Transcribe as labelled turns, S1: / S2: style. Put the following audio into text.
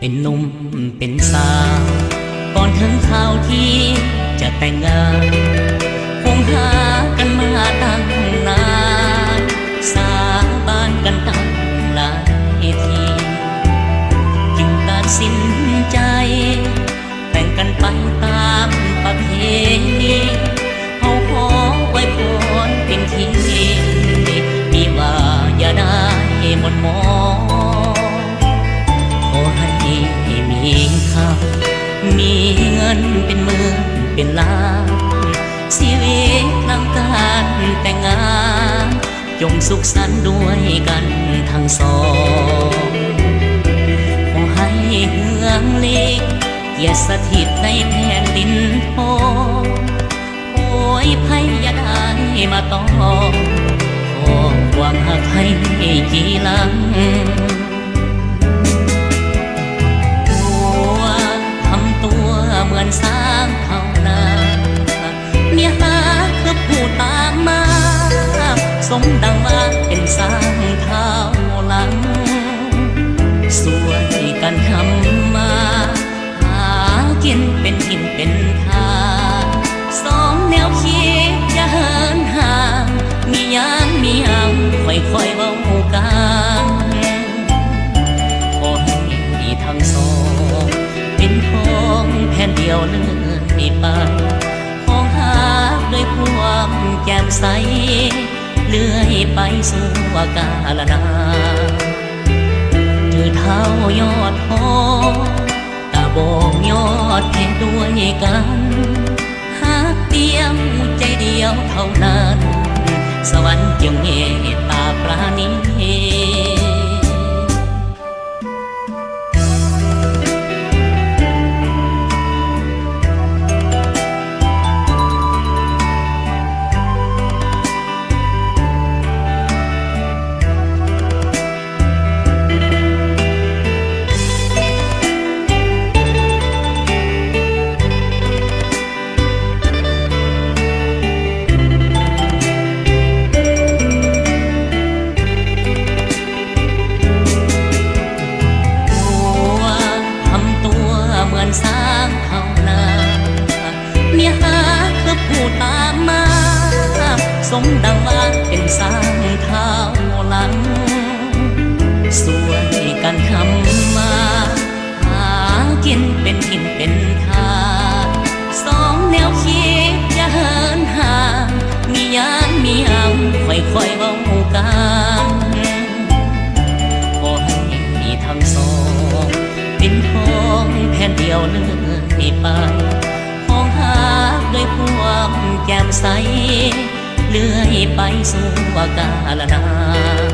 S1: เป็นหนุ่มเป็นสาวก่อนถึงข่าวที่จะแต่งงานคงหากันมาตั้งนานสาบานกันตั้งหลายทีจึงตัดสินใจแต่งกันไปตามประเพณีเขาขอไว้พรเป็นทีมีว่าอย่าได้หมดหมองขอให้มีค่ามีเงินเป็นหมื่นเป็นล้านชีวิตหลังการแต่งงานจงสุขสันต์ด้วยกันทั้งสองขอให้เฮืองลิกอย่าสถิตในแผ่นดินทองโอ้ยภัยอย่าได้มาต้องขอความหักให้จีหลังตัวทำตัวเหมือนสร้างเท่านั้นเมียหาคือผู้ตามมาสมดังว่าเป็นสร้างเท่าหลังสวยกันทำมากินเป็นกินเป็นทางสองแนวคิดจะเหินห่างมียังค่อยๆเว้ากันขอให้ทั้งสองเป็นของแผ่นเดียวเลื่อนไปของหาด้วยความแจ่มใสเลื่อยไปสู่กาลนานถือเท้ายอดทองบอกยอดแค่ด้วยกันหากเดียวใจเดียวเท่านั้นสวรรค์จึงเมตตาปราณีสร้างเท่านั้นเมียหาคือผู้ตามมาสมดังว่าเป็นสร้างเท่าหลังสวยกันทำมาหากินเป็นกินเป็นทางสองแนวคิดจะเหินห่างมียังค่อยๆเว้ากันขอให้ทั้งสองเป็นของแผ่นเดียวเลื่อนไปของหาด้วยความแจ่มใสเลื่อยไปสู่กาลนาน